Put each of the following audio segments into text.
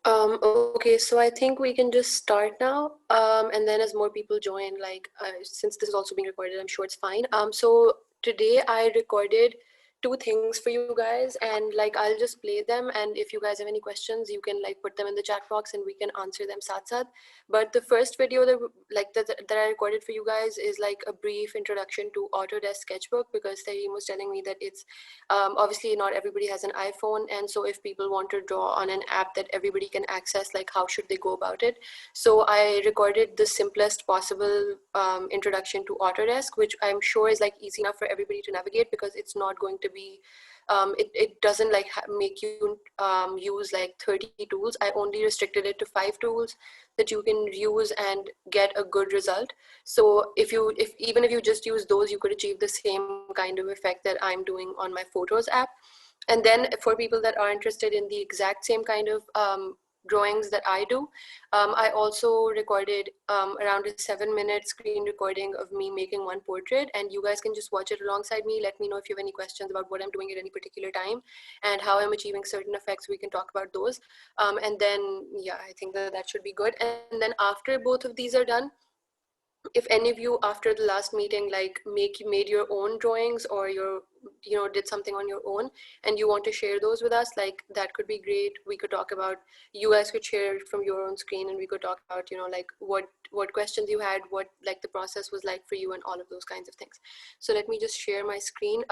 Okay, so I think we can just start now. And then as more people join, like since this is also being recorded, I'm sure it's fine. So today I recorded two things for you guys, and like I'll just play them. And if you guys have any questions, you can like put them in the chat box, and we can answer them sat sat. But the first video that I recorded for you guys is like a brief introduction to Autodesk Sketchbook, because Tahim was telling me that it's obviously not everybody has an iPhone, and so if people want to draw on an app that everybody can access, like how should they go about it? So I recorded the simplest possible introduction to Autodesk, which I'm sure is like easy enough for everybody to navigate, because it's not going to be it doesn't like make you use like 30 tools. I only restricted it to 5 tools that you can use and get a good result. So if even if you just use those, you could achieve the same kind of effect that I'm doing on my Photos app. And then for people that are interested in the exact same kind of drawings that I do, I also recorded around a 7-minute screen recording of me making one portrait, and you guys can just watch it alongside me. Let me know if you have any questions about what I'm doing at any particular time and how I'm achieving certain effects. We can talk about those. And then, yeah, I think that that should be good. And then after both of these are done, if any of you after the last meeting like made your own drawings, or did something on your own and you want to share those with us, like that could be great. We could talk about, you guys could share it from your own screen, and we could talk about like what questions you had, what like the process was like for you, and all of those kinds of things. So let me just share my screen.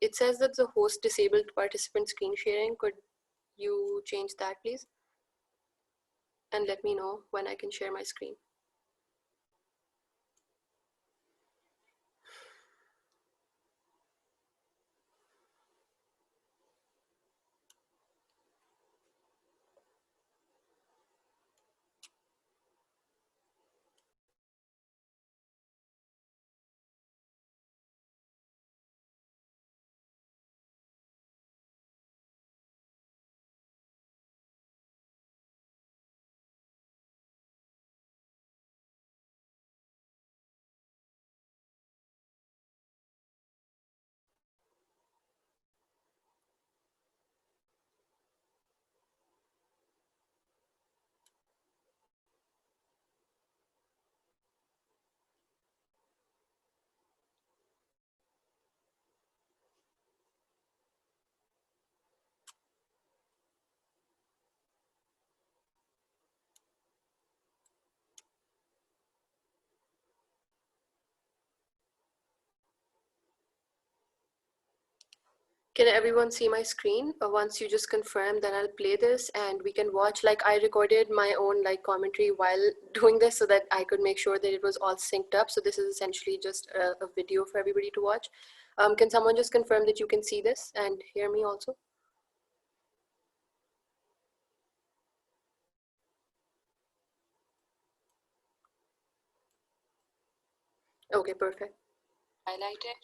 It says that the host disabled participant screen sharing. Could you change that, please, and let me know when I can share my screen? Can everyone see my screen? Once you just confirm, then I'll play this and we can watch. Like I recorded my own like commentary while doing this so that I could make sure that it was all synced up. So this is essentially just a video for everybody to watch. Can someone just confirm that you can see this and hear me also? Okay, perfect. Highlighted,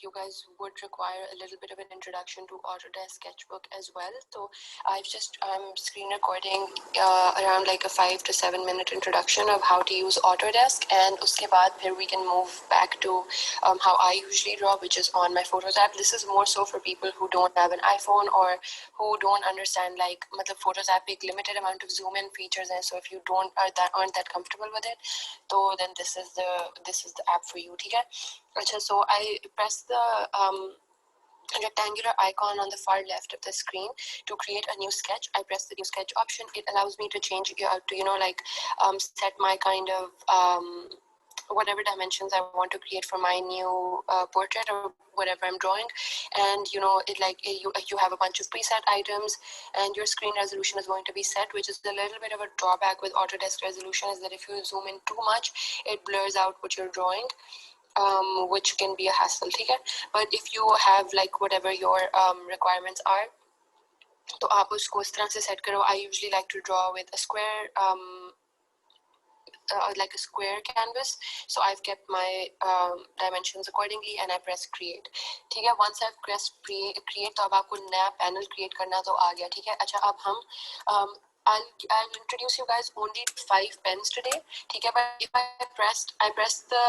you guys would require a little bit of an introduction to Autodesk Sketchbook as well. So I'm screen recording around like a 5 to 7 minute introduction of how to use Autodesk, and uske baad phir we can move back to how I usually draw, which is on my Photos app. This is more so for people who don't have an iPhone or who don't understand like matlab Photos app एक limited amount of zoom in features, and so if you aren't that comfortable with it, so then this is the app for you. ठीक है? So I press the rectangular icon on the far left of the screen to create a new sketch. I press the new sketch option. It allows me to change to set my kind of whatever dimensions I want to create for my new portrait or whatever I'm drawing. And you have a bunch of preset items, and your screen resolution is going to be set, which is a little bit of a drawback with Autodesk resolution, is that if you zoom in too much, it blurs out what you're drawing. Which can be a hassle, ठीक है? But if you have like whatever your requirements are, तो आप उसको इस तरह से set करो. I usually like to draw with a square, like a square canvas. So I've kept my dimensions accordingly, and I press create. ठीक है? Once I've pressed create, तो अब आपको नया panel create करना तो आ गया, ठीक है? अच्छा, अब हम I'll introduce you guys only 5 pens today, ठीक है? But if I pressed the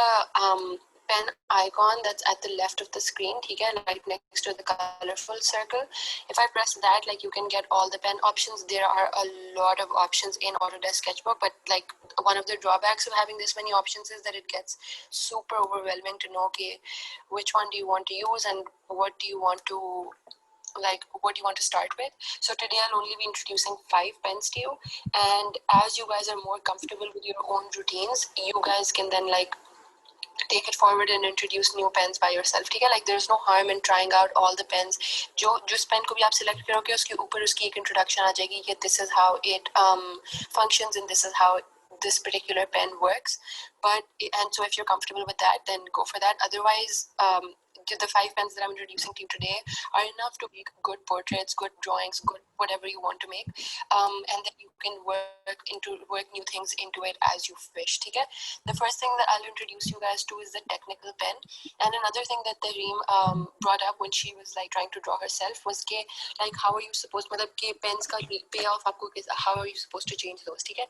pen icon that's at the left of the screen, okay, right next to the colorful circle. If I press that, like, you can get all the pen options. There are a lot of options in Autodesk Sketchbook, but like one of the drawbacks of having this many options is that it gets super overwhelming to know, okay, which one do you want to use and what do you want to start with. So today I'll only be introducing 5 pens to you, and as you guys are more comfortable with your own routines, you guys can then like take it forward and introduce new pens by yourself. ठीक है, like there's no harm in trying out all the pens. जो जिस pen को भी आप select करोगे उसके ऊपर उसकी एक introduction आ जाएगी कि this is how it functions and this is how this particular pen works. And so if you're comfortable with that, then go for that. Otherwise, the 5 pens that I'm introducing to you today are enough to make good portraits, good drawings, good whatever you want to make, and then you can work new things into it as you wish. Okay? The first thing that I'll introduce you guys to is the technical pen. And another thing that Tareem brought up when she was like trying to draw herself was ke, like how are you supposed, मतलब के pens का payoff आपको how are you supposed to change those? ठीक है?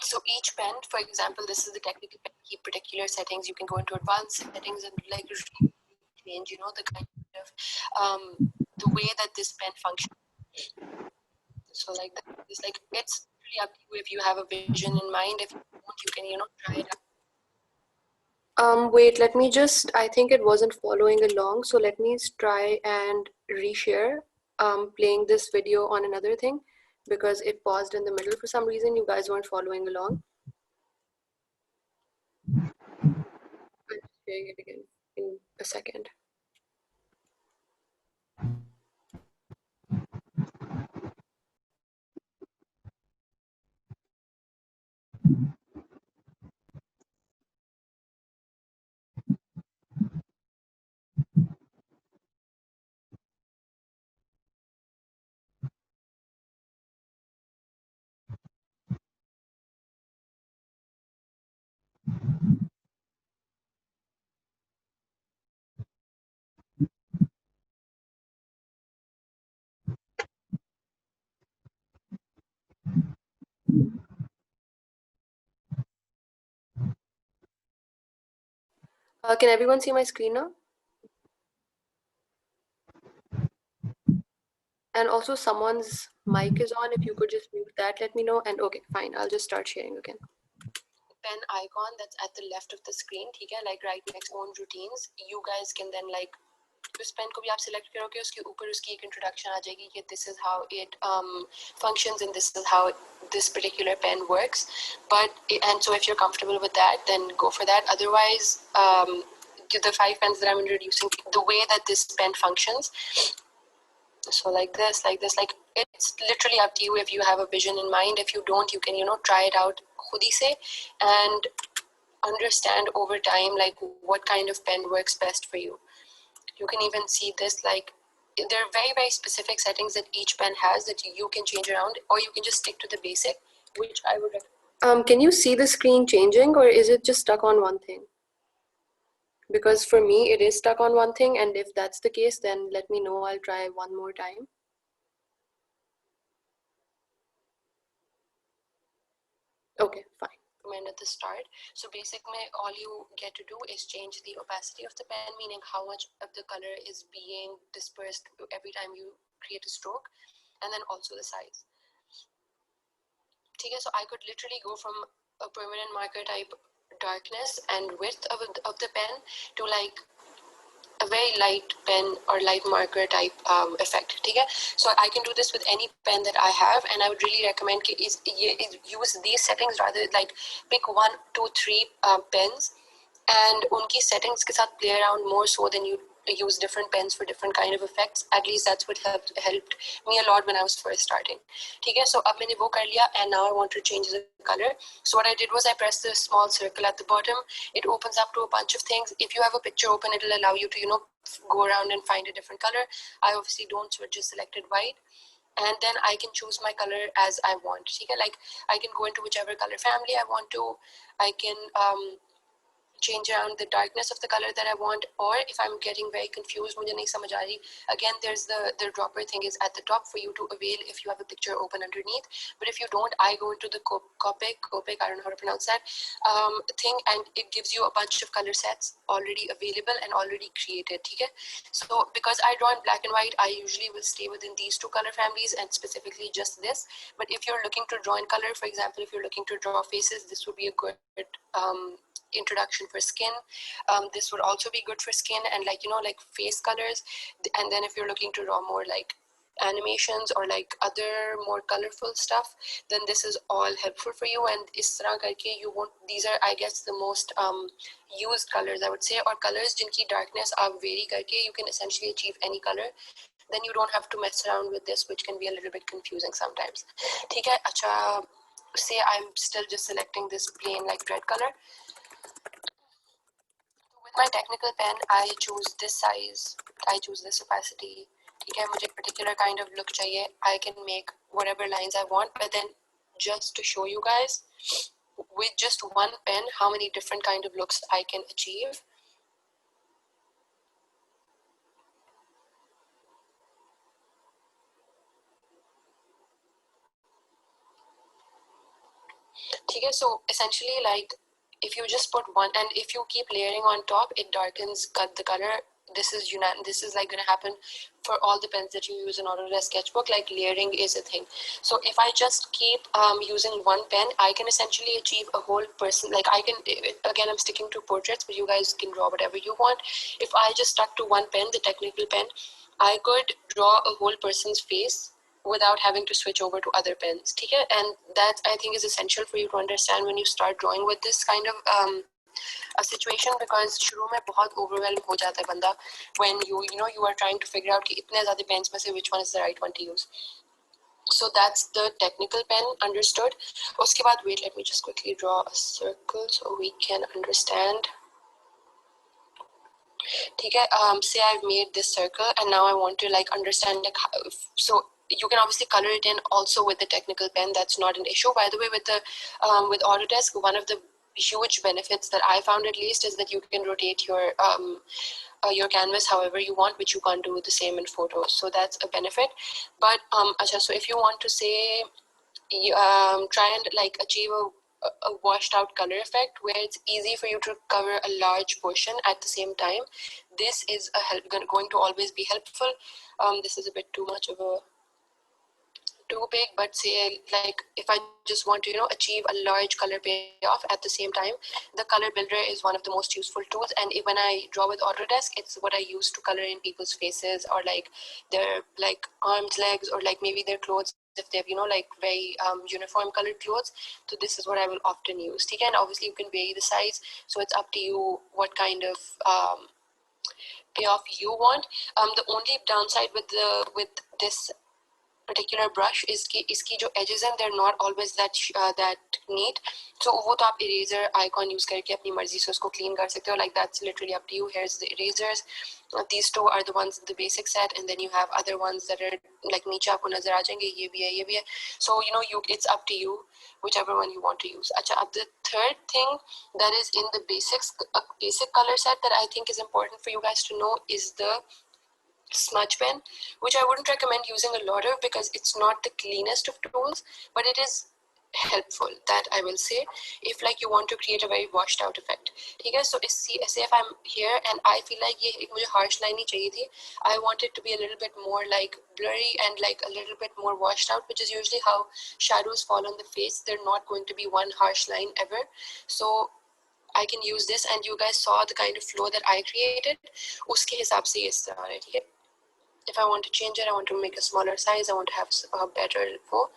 So each pen, for example, this is the technical pen, keep particular settings. You can go into advanced settings and like change, you know, the kind of the way that this pen functions. So like that is like it's really up to you if you have a vision in mind. If you don't, you can, you know, try it out. Wait, let me just, I think it wasn't following along. So let me try and reshare playing this video on another thing because it paused in the middle for some reason. You guys weren't following along. I'll share it again in a second. Can everyone see my screen now? And also someone's mic is on. If you could just mute that, let me know. And okay, fine. I'll just start sharing again. Pen icon that's at the left of the screen, ठीक है, like right next to own routines. You guys can then like उस pen को भी आप select करोगे उसके ऊपर उसकी एक इंट्रोडक्शन आ जाएगी कि this is how it functions and this is how this particular pen works. And so if you're comfortable with that, then go for that. Otherwise, the 5 pens that I'm introducing, the way that this pen functions, so like this, like it's literally up to you if you have a vision in mind. If you don't, you can, you know, try it out khudi se and understand over time like what kind of pen works best for you. You can even see this, like there are very, very specific settings that each pen has that you can change around, or you can just stick to the basic, which I would recommend. Can you see the screen changing, or is it just stuck on one thing? Because for me, it is stuck on one thing, and if that's the case, then let me know. I'll try one more time. Okay, fine. At the start. So basically, all you get to do is change the opacity of the pen, meaning how much of the color is being dispersed every time you create a stroke, and then also the size. Okay, so I could literally go from a permanent marker type darkness and width of the pen to like a very light pen or light marker type effect. Okay? So I can do this with any pen that I have, and I would really recommend use these settings rather, like pick 1, 2, 3 pens and unki settings ke sath play around more so than you use different pens for different kind of effects. At least that's what helped me a lot when I was first starting. Okay, so ab maine wo kar liya, and now I want to change the color. So what I did was I pressed the small circle at the bottom. It opens up to a bunch of things. If you have a picture open, it'll allow you to, you know, go around and find a different color. I obviously don't, so I just selected white. And then I can choose my color as I want. Okay? Like I can go into whichever color family I want to. I can change around the darkness of the color that I want, or if I'm getting very confused, मुझे नहीं समझ आ रही, again there's the dropper thing is at the top for you to avail if you have a picture open underneath. But if you don't, I go into the Copic, I don't know how to pronounce that thing, and it gives you a bunch of color sets already available and already created. ठीक है? So because I draw in black and white, I usually will stay within these two color families and specifically just this. But if you're looking to draw in color, for example, if you're looking to draw faces, this would be a good introduction for skin. This would also be good for skin and like, you know, like face colors. And then if you're looking to draw more like animations or like other more colorful stuff, then this is all helpful for you. And is tarah karke you won't, these are I guess the most used colors I would say, or colors jinki darkness are vary karke you can essentially achieve any color. Then you don't have to mess around with this, which can be a little bit confusing sometimes. ठीक है? अच्छा, say I'm still just selecting this plain like red color. With my technical pen, I choose this size, I choose this opacity. ठीक है? मुझे particular kind of look चाहिए. I can make whatever lines I want, but then just to show you guys, with just one pen, how many different kind of looks I can achieve. ठीक है? So essentially, like if you just put one, and if you keep layering on top, it darkens the color. This is like going to happen for all the pens that you use in Autodesk Sketchbook. Like layering is a thing. So if I just keep using one pen, I can essentially achieve a whole person. Like I can, again, I'm sticking to portraits, but you guys can draw whatever you want. If I just stuck to one pen, the technical pen, I could draw a whole person's face without having to switch over to other pens. ठीक है? And that I think is essential for you to understand when you start drawing with this kind of a situation, because शुरू में बहुत overwhelmed हो जाता है बंदा when you know you are trying to figure out कि इतने ज़्यादा pens में से which one is the right one to use. So that's the technical pen, understood. उसके बाद wait, let me just quickly draw a circle so we can understand. ठीक है? Say I've made this circle and now I want to like understand like how, so you can obviously color it in also with the technical pen. That's not an issue. By the way, with the with Autodesk, one of the huge benefits that I found at least is that you can rotate your canvas however you want, which you can't do the same in photos. So that's a benefit. But so if you want to say try and like achieve a washed out color effect where it's easy for you to cover a large portion at the same time, this is going to always be helpful. This is a bit too much of a too big, but say like if I just want to, you know, achieve a large color payoff at the same time, the color builder is one of the most useful tools. And when I draw with Autodesk, it's what I use to color in people's faces or like their like arms, legs, or like maybe their clothes if they have, you know, like very uniform colored clothes. So this is what I will often use. And obviously you can vary the size, so it's up to you what kind of payoff you want. The only downside with this particular brush is कि इसकी जो edges हैं, they're not always that neat. So वो तो आप eraser icon use करके अपनी मर्जी से उसको clean कर सकते हो. Like that's literally up to you. Here's the erasers. These two are the ones, the basic set, and then you have other ones that are like नीचे आपको नजर आ जाएंगे, ये भी है. So you know, it's up to you whichever one you want to use. अच्छा, अब the third thing that is in the basic color set that I think is important for you guys to know is the smudge pen, which I wouldn't recommend using a lot of because it's not the cleanest of tools, but it is helpful, that I will say, if like you want to create a very washed out effect. ठीक है? So say if I'm here and I feel like ये मुझे harsh line ही चाहिए थी, I want it to be a little bit more like blurry and like a little bit more washed out, which is usually how shadows fall on the face. They're not going to be one harsh line ever. So I can use this, and you guys saw the kind of flow that I created. उसके हिसाब से ये इस तरह है. ठीक है? If I want to change it, I want to make a smaller size, I want to have a better flow.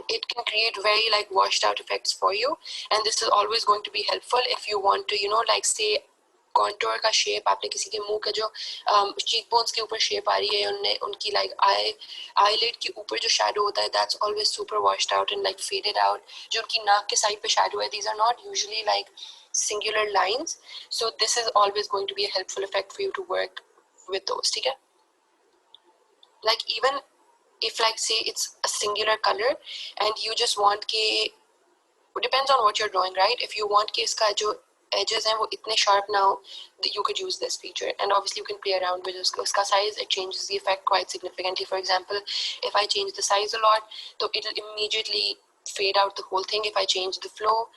It can create very like washed out effects for you, and this is always going to be helpful if you want to, you know, like say contour का shape, आपने किसी के मुंह का जो cheekbones के ऊपर shape आ रही है, उनकी like eyelid के ऊपर जो shadow होता है, that's always super washed out and like faded out. जो उनकी नाक के side पे shadow है, these are not usually like singular lines, so this is always going to be a helpful effect for you to work with those. ठीक है? Like even if like say it's a singular color and you just want कि depends on what you're drawing, right? If you want कि इसका जो edges हैं वो इतने sharp now, you could use this feature, and obviously you can play around with उसका size. It changes the effect quite significantly. For example, if I change the size a lot, so it'll immediately fade out the whole thing. If I change the flow,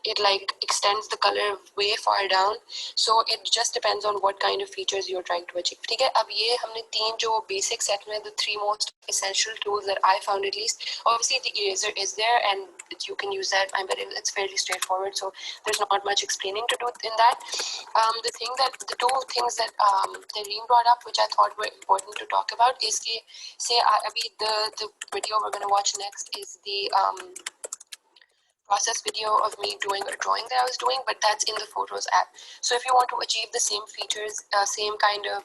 it like extends the color way far down. So it just depends on what kind of features you're trying to achieve. ठीक है, अब ये हमने तीन जो basic set में, the three most essential tools that I found at least. Obviously the eraser is there and you can use that, but it's fairly straightforward, so there's not much explaining to do in that. The two things that Tareen brought up, which I thought were important to talk about, is कि say the video we're going to watch next is the process video of me doing a drawing that I was doing, but that's in the Photos app. So if you want to achieve the same features, same kind of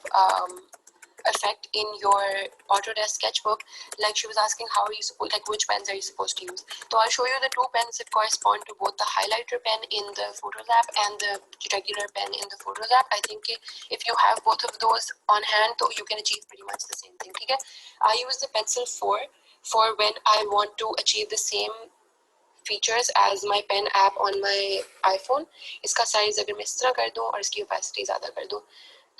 effect in your Autodesk sketchbook, like she was asking, how are you supposed, like which pens are you supposed to use? So I'll show you the two pens that correspond to both the highlighter pen in the Photos app and the regular pen in the Photos app. I think if you have both of those on hand, so you can achieve pretty much the same thing. Okay? I use the Pencil 4 for when I want to achieve the same features as my pen app on my iPhone. इसका size अगर मैं इस तरह कर दूं और इसकी opacity ज़्यादा कर दूं,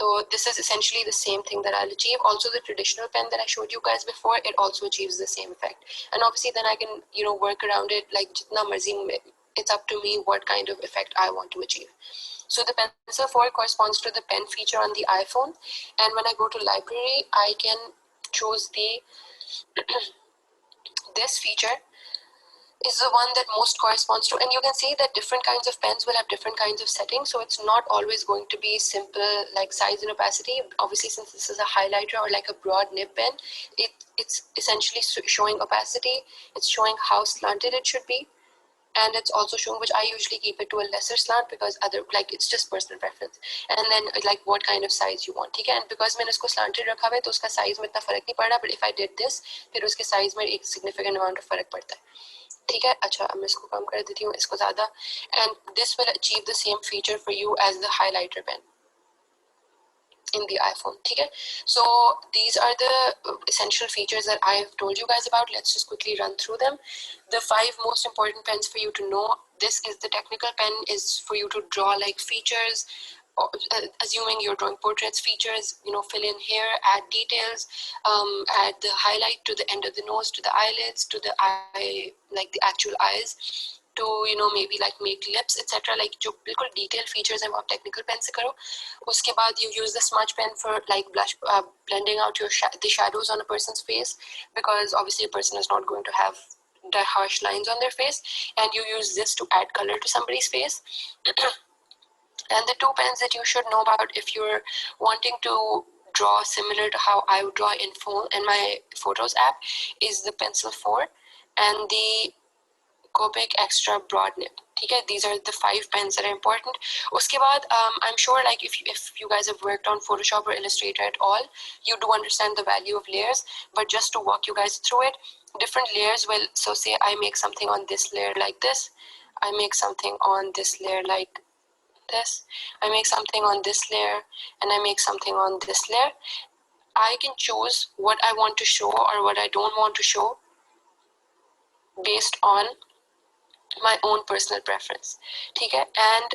so this is essentially the same thing that I'll achieve. Also, the traditional pen that I showed you guys before, it also achieves the same effect. And obviously, then I can work around it like jitna marzi. It's up to me what kind of effect I want to achieve. So the Pencil 4 corresponds to the pen feature on the iPhone, and when I go to library, I can choose the this feature is the one that most corresponds to, and you can see that different kinds of pens will have different kinds of settings, so it's not always going to be simple like size and opacity. Obviously, since this is a highlighter or like a broad nib pen, it's essentially showing opacity, it's showing how slanted it should be, and it's also showing, which I usually keep it to a lesser slant because it's just personal preference, and then like what kind of size you want. ठीक है, and because मैंने इसको slanted रखा हुआ है तो उसका size में इतना फर्क नहीं पड़ा, but if I did this, फिर उसके size में एक significant amount of फर्क पड़ता है. ठीक है, अच्छा अब मैं इसको कम कर देती हूँ, इसको ज़्यादा, and this will achieve the same feature for you as the highlighter pen in the iPhone. Okay, so these are the essential features that I've told you guys about. Let's just quickly run through them. The 5 most important pens for you to know. This is the technical pen, is for you to draw like features, or, assuming you're drawing portraits, features, fill in here, add details, add the highlight to the end of the nose, to the eyelids, to the eye, like the actual eyes, to maybe like make lips, etc. like जो बिल्कुल detailed features हैं वो आप technical pen से करो. उसके बाद you use the smudge pen for like blending out the shadows on a person's face, because obviously a person is not going to have the harsh lines on their face, and you use this to add color to somebody's face. And the 2 pens that you should know about if you're wanting to draw similar to how I would draw in my Photos app is the Pencil 4 and the Copic Extra Broad Nib. Okay, these are the 5 pens that are important. Uske baad, I'm sure like if you guys have worked on Photoshop or Illustrator at all, you do understand the value of layers, but just to walk you guys through it, different layers will, so say I make something on this layer like this, I make something on this layer like this, I make something on this layer, and I make something on this layer. I can choose what I want to show or what I don't want to show based on my own personal preference. Okay? And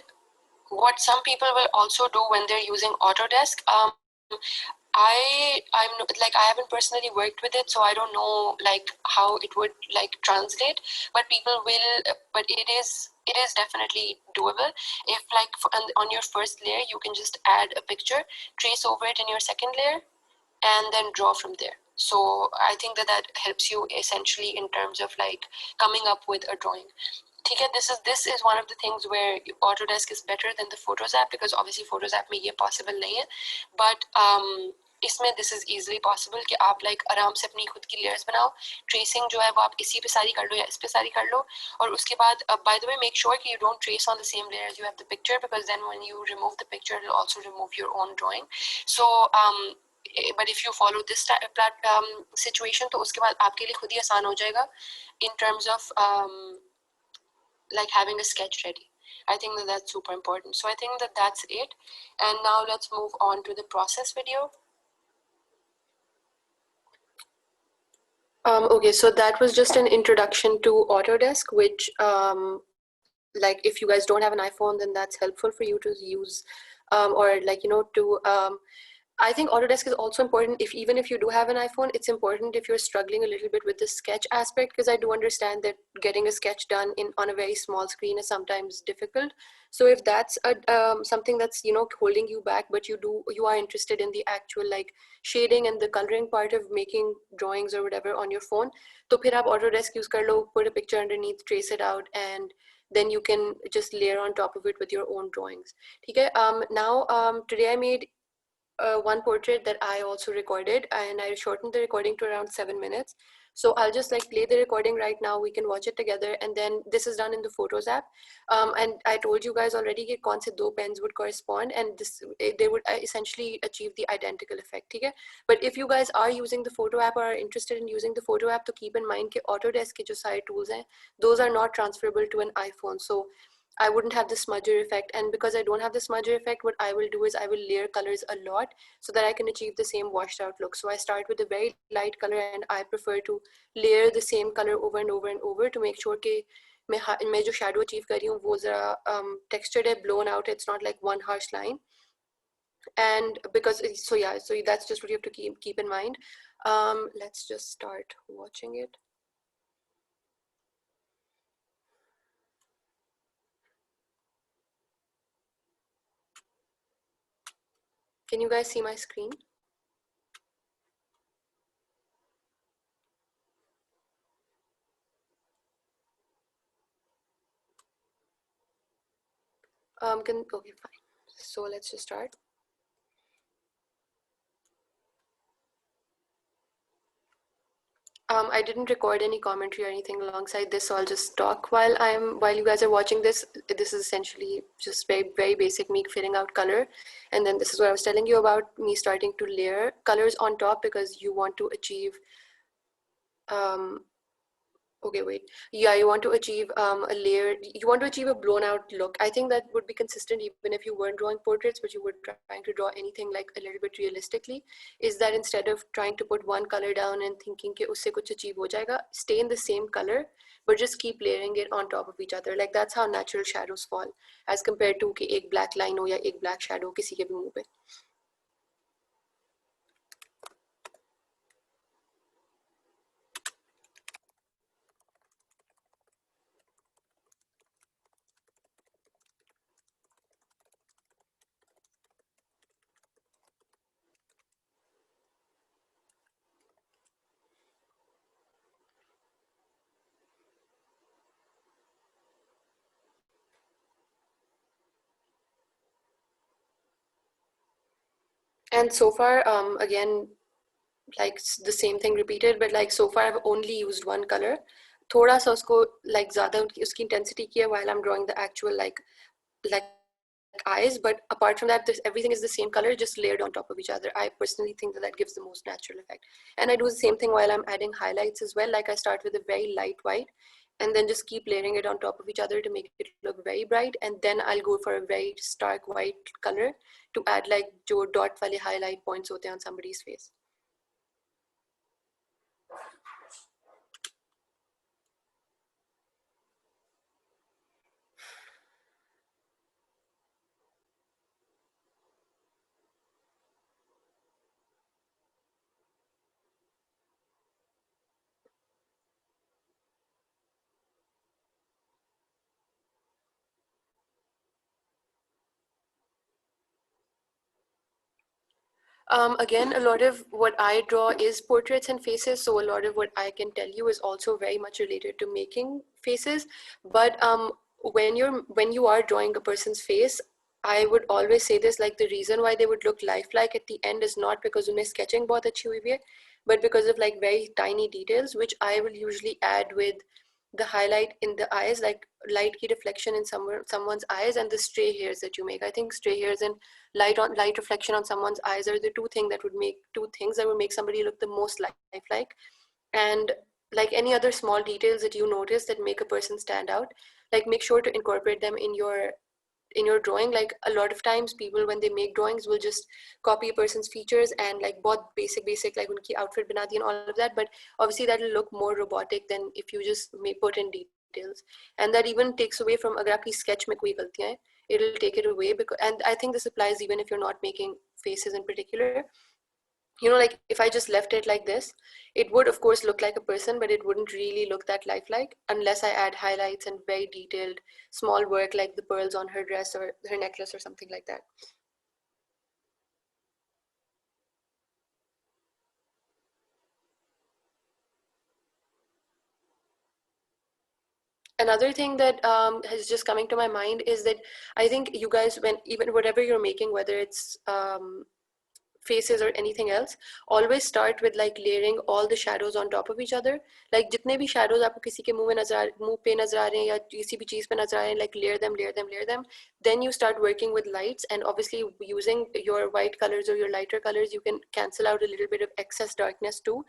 what some people will also do when they're using Autodesk, I haven't personally worked with it, so I don't know like how it would like translate, but people will, but it is definitely doable. If like on your first layer you can just add a picture, trace over it in your second layer, and then draw from there. So I think that helps you essentially in terms of like coming up with a drawing. Okay, this is one of the things where Autodesk is better than the Photos app, because obviously Photos app में ये possible नहीं है, but इसमें this is easily possible कि आप like आराम से अपनी खुद की layers बनाओ, tracing जो है वो आप इसी पे सारी कर लो या इस पे सारी कर लो, और उसके बाद by the way make sure कि you don't trace on the same layer as you have the picture, because then when you remove the picture it will also remove your own drawing. So but if you follow this situation तो उसके बाद आपके लिए खुद ही आसान हो जाएगा in terms of like having a sketch ready. I think that's super important. So I think that's it. And now let's move on to the process video. Okay, so that was just an introduction to Autodesk, which, like, if you guys don't have an iPhone, then that's helpful for you to use, or like, I think Autodesk is also important if even if you do have an iPhone, it's important if you're struggling a little bit with the sketch aspect, because I do understand that getting a sketch done in on a very small screen is sometimes difficult. So if that's something that's holding you back, but you are interested in the actual like shading and the coloring part of making drawings or whatever on your phone, तो फिर आप Autodesk use कर लो, put a picture underneath, trace it out, and then you can just layer on top of it with your own drawings. ठीक है? Now today I made one portrait that I also recorded, and I shortened the recording to around 7 minutes. So I'll just like play the recording right now. We can watch it together, and then this is done in the Photos app. And I told you guys already that kaun se do pens would correspond, and they would essentially achieve the identical effect. Okay? But if you guys are using the Photo app or are interested in using the Photo app, to keep in mind that Autodesk के जो सारे tools हैं, those are not transferable to an iPhone. So I wouldn't have the smudger effect, and because I don't have the smudger effect, what I will do is I will layer colors a lot so that I can achieve the same washed out look. So I start with a very light color, and I prefer to layer the same color over and over and over to make sure कि मैं जो shadow achieve कर रही हूँ वो ज़रा textured है, blown out. It's not like one harsh line. And because so yeah, so that's just what you have to keep in mind. Let's just start watching it. Can you guys see my screen? Okay, fine. So let's just start. I didn't record any commentary or anything alongside this, so I'll just talk while you guys are watching this. This is essentially just very basic me fitting out color, and then this is what I was telling you about me starting to layer colors on top because you want to achieve um, okay, wait. Yeah, you want to achieve a layer. You want to achieve a blown out look. I think that would be consistent even if you weren't drawing portraits, but you were trying to draw anything like a little bit realistically. Is that instead of trying to put one color down and thinking कि उससे कुछ achieve हो जाएगा, stay in the same color, but just keep layering it on top of each other. Like that's how natural shadows fall, as compared to कि एक black line हो या एक black shadow किसी के भी मुंह पे. And so far, again, like the same thing repeated, but like so far I've only used one color. थोड़ा सा उसको like ज़्यादा उसकी intensity किया while I'm drawing the actual like eyes, but apart from that, everything is the same color, just layered on top of each other. I personally think that gives the most natural effect. And I do the same thing while I'm adding highlights as well. Like I start with a very light white and then just keep layering it on top of each other to make it look very bright, and then I'll go for a very stark white color to add like जो dot वाले highlight points होते हैं on somebody's face. Again, a lot of what I draw is portraits and faces, so a lot of what I can tell you is also very much related to making faces. But when you are drawing a person's face, I would always say this, like the reason why they would look lifelike at the end is not because उन्हें sketching बहुत अच्छी हुई है, but because of like very tiny details, which I will usually add with the highlight in the eyes, like light key reflection in someone's eyes, and the stray hairs that you make. I think stray hairs and light reflection on someone's eyes are the two things that would make somebody look the most lifelike. And like any other small details that you notice that make a person stand out, like make sure to incorporate them in your in your drawing, like a lot of times people when they make drawings will just copy a person's features and like बहुत basic like उनकी outfit बना दी and all of that, but obviously that will look more robotic than if you just may put in details, and that even takes away from अगर आपकी sketch में कोई गलतियाँ हैं, it'll take it away. Because, and I think this applies even if you're not making faces in particular. You know, like if I just left it like this, it would of course look like a person, but it wouldn't really look that lifelike unless I add highlights and very detailed small work like the pearls on her dress or her necklace or something like that. Another thing that has just coming to my mind is that I think you guys, when even whatever you're making, whether it's faces or anything else, always start with like layering all the shadows on top of each other. Like जितने भी shadows आपको किसी के मुंह पे नजर आ रहे हैं या किसी भी चीज पे नजर आ रहे हैं, like layer them. Then you start working with lights, and obviously using your white colors or your lighter colors, you can cancel out a little bit of excess darkness too.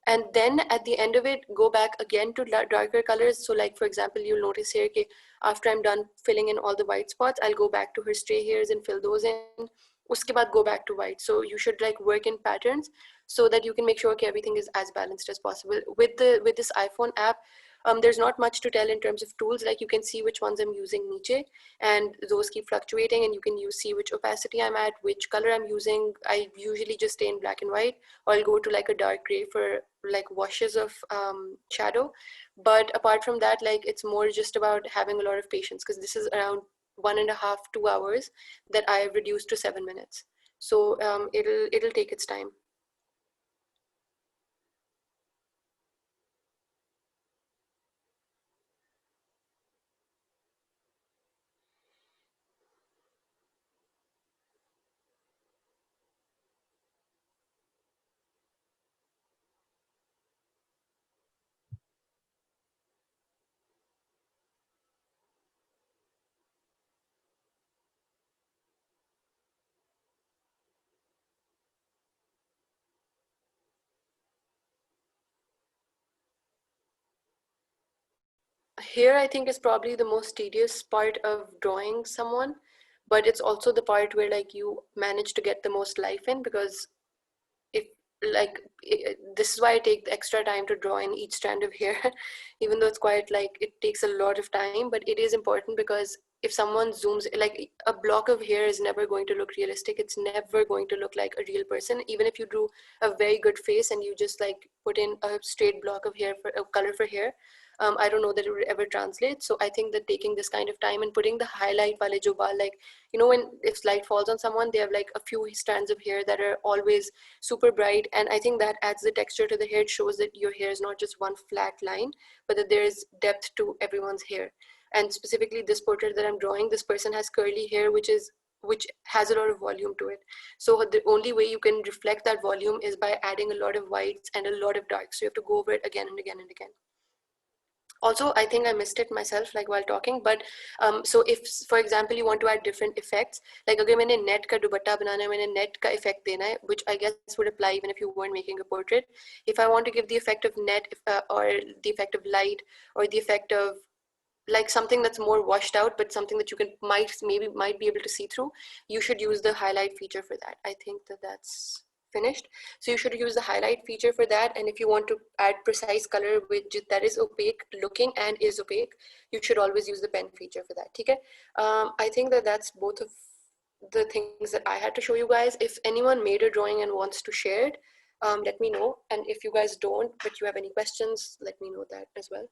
And then at the end of it, go back again to darker colors. So like for example, you'll notice here okay, after I'm done filling in all the white spots, I'll go back to her stray hairs and fill those in. Uske baad go back to white. So you should like work in patterns so that you can make sure okay, everything is as balanced as possible. With this iPhone app, there's not much to tell in terms of tools. Like you can see which ones I'm using niche, and those keep fluctuating, and you can see which opacity I'm at, which color I'm using. I usually just stay in black and white, or I'll go to like a dark gray for like washes of shadow. But apart from that, like it's more just about having a lot of patience, because this is around 1.5 2 hours that I've reduced to 7 minutes. So it'll take its time. Here I think is probably the most tedious part of drawing someone, but it's also the part where like you manage to get the most life in, because if like this is why I take the extra time to draw in each strand of hair even though it's quite like it takes a lot of time, but it is important because if someone zooms, like a block of hair is never going to look realistic, it's never going to look like a real person. Even if you do a very good face and you just like put in a straight block of hair for a color for hair, I don't know that it would ever translate. So I think that taking this kind of time and putting the highlight wale jo baal, like you know when if light falls on someone, they have like a few strands of hair that are always super bright, and I think that adds the texture to the hair. It shows that your hair is not just one flat line, but that there is depth to everyone's hair. And specifically this portrait that I'm drawing, this person has curly hair which has a lot of volume to it. So the only way you can reflect that volume is by adding a lot of whites and a lot of darks. So you have to go over it again and again and again. Also, I think I missed it myself like while talking, but so if for example you want to add different effects, like अगर मैंने net का दुपट्टा बनाना है, मैंने net का effect देना है, which I guess would apply even if you weren't making a portrait. If I want to give the effect of net or the effect of light or the effect of like something that's more washed out but something that you can might be able to see through, you should use the highlight feature for that. I think that that's finished. So you should use the highlight feature for that, and if you want to add precise color which that is opaque looking and is opaque, you should always use the pen feature for that. Okay. I think that that's both of the things that I had to show you guys. If anyone made a drawing and wants to share it, let me know, and if you guys don't but you have any questions, let me know that as well.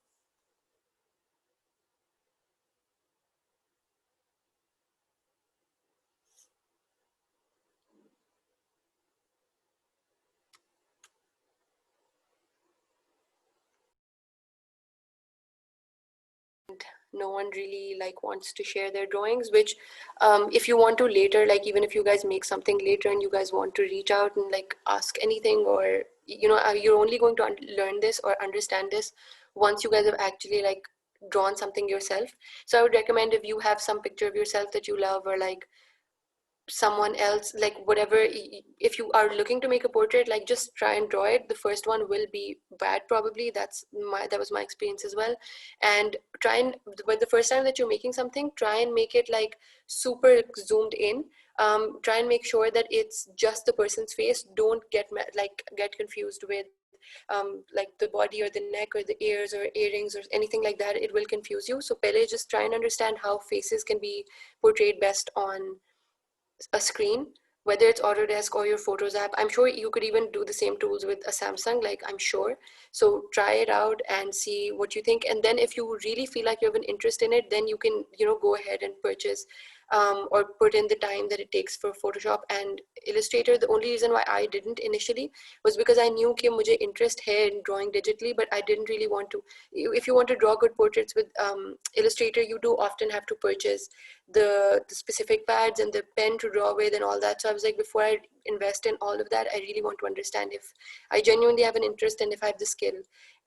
No one really like wants to share their drawings, which if you want to later, like even if you guys make something later and you guys want to reach out and like ask anything, or you know you're only going to learn this or understand this once you guys have actually like drawn something yourself. So I would recommend if you have some picture of yourself that you love, or like someone else, like whatever, if you are looking to make a portrait, like just try and draw it. The first one will be bad probably. That was my experience as well. And try and, but the first time that you're making something, try and make it like super zoomed in. Try and make sure that it's just the person's face. Don't get confused with like the body or the neck or the ears or earrings or anything like that. It will confuse you. So pele, just try and understand how faces can be portrayed best on a screen, whether it's Autodesk or your Photos app. I'm sure you could even do the same tools with a Samsung, like I'm sure. So try it out and see what you think. And then if you really feel like you have an interest in it, then you can, go ahead and purchase or put in the time that it takes for Photoshop and Illustrator. The only reason why I didn't initially was because I knew कि मुझे interest है in drawing digitally, but I didn't really want to. If you want to draw good portraits with Illustrator, you do often have to purchase the specific pads and the pen to draw with and all that. So I was like, before I invest in all of that, I really want to understand if I genuinely have an interest and if I have the skill.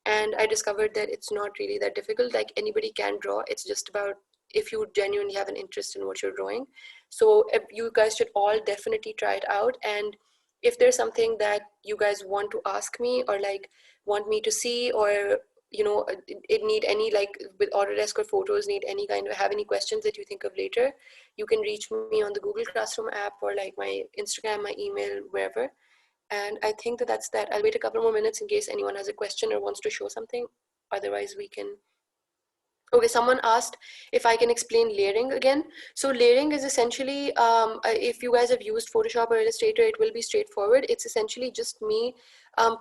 And I discovered that it's not really that difficult. Like anybody can draw. It's just about if you genuinely have an interest in what you're drawing. So you guys should all definitely try it out. And if there's something that you guys want to ask me or like want me to see, or it need any, like with Autodesk or Photos, need any kind of, have any questions that you think of later, you can reach me on the Google Classroom app or like my Instagram, my email, wherever. And I think that that's that. I'll wait a couple more minutes in case anyone has a question or wants to show something. Otherwise we can. Okay, someone asked if I can explain layering again. So layering is essentially, if you guys have used Photoshop or Illustrator, it will be straightforward. It's essentially just me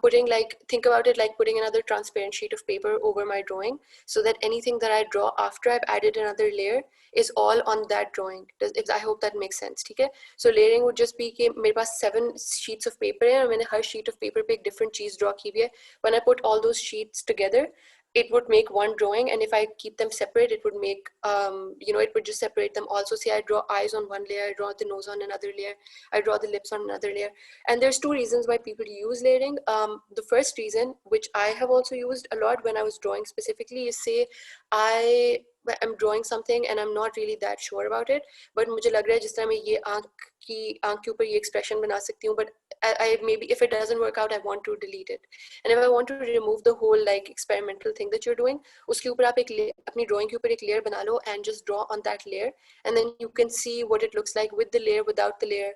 putting, like, think about it like putting another transparent sheet of paper over my drawing, so that anything that I draw after I've added another layer is all on that drawing. I hope that makes sense. Okay? So layering would just be कि मेरे पास 7 sheets of paper है और मैंने हर sheet of paper पे एक different चीज़ draw की हुई है. When I put all those sheets together, it would make one drawing, and if I keep them separate, it would make it would just separate them. Also, say I draw eyes on one layer, I draw the nose on another layer, I draw the lips on another layer. And there's two reasons why people use layering. The first reason, which I have also used a lot when I was drawing specifically, is say I am drawing something and I'm not really that sure about it, but मुझे लग रहा है जिस तरह मैं ये आँख के ऊपर ये expression बना सकती हूँ, but I maybe if it doesn't work out, I want to delete it. And if I want to remove the whole like experimental thing that you're doing, उसके ऊपर आप अपनी drawing के ऊपर एक layer बना लो and just draw on that layer, and then you can see what it looks like with the layer, without the layer.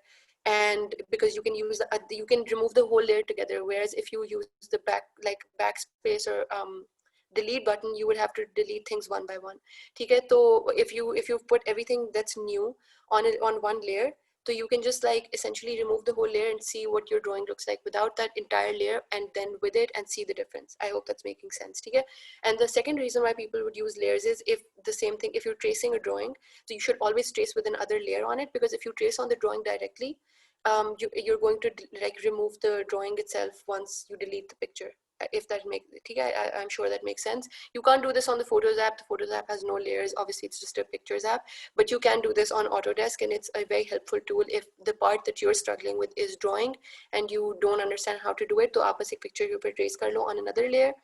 And because you can use you can remove the whole layer together, whereas if you use the backspace or delete button, you would have to delete things one by one. ठीक है? तो if you put everything that's new on one layer, so you can just like essentially remove the whole layer and see what your drawing looks like without that entire layer, and then with it, and see the difference. I hope that's making sense. Okay? And the second reason why people would use layers is if the same thing, if you're tracing a drawing, so you should always trace with another layer on it, because if you trace on the drawing directly, you're going to like remove the drawing itself once you delete the picture. If that makes, I'm sure that makes sense. You can't do this on the Photos app. The Photos app has no layers. Obviously, it's just a pictures app, but you can do this on Autodesk, and it's a very helpful tool if the part that you're struggling with is drawing and you don't understand how to do it. So, आप बस एक picture के ऊपर trace कर लो on another layer,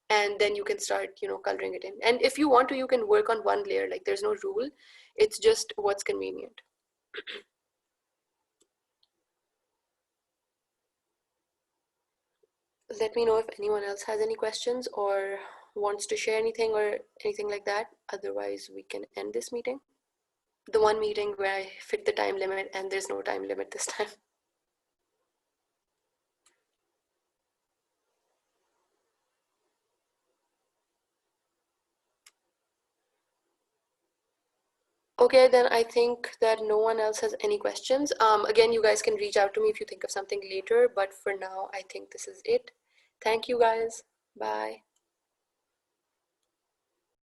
and then you can start, coloring it in. And if you want to, you can work on one layer. Like there's no rule. It's just what's convenient. Let me know if anyone else has any questions or wants to share anything or anything like that. Otherwise, we can end this meeting. The one meeting where I fit the time limit and there's no time limit this time. Okay, then I think that no one else has any questions. Again, you guys can reach out to me if you think of something later, but for now, I think this is it. Thank you guys. Bye.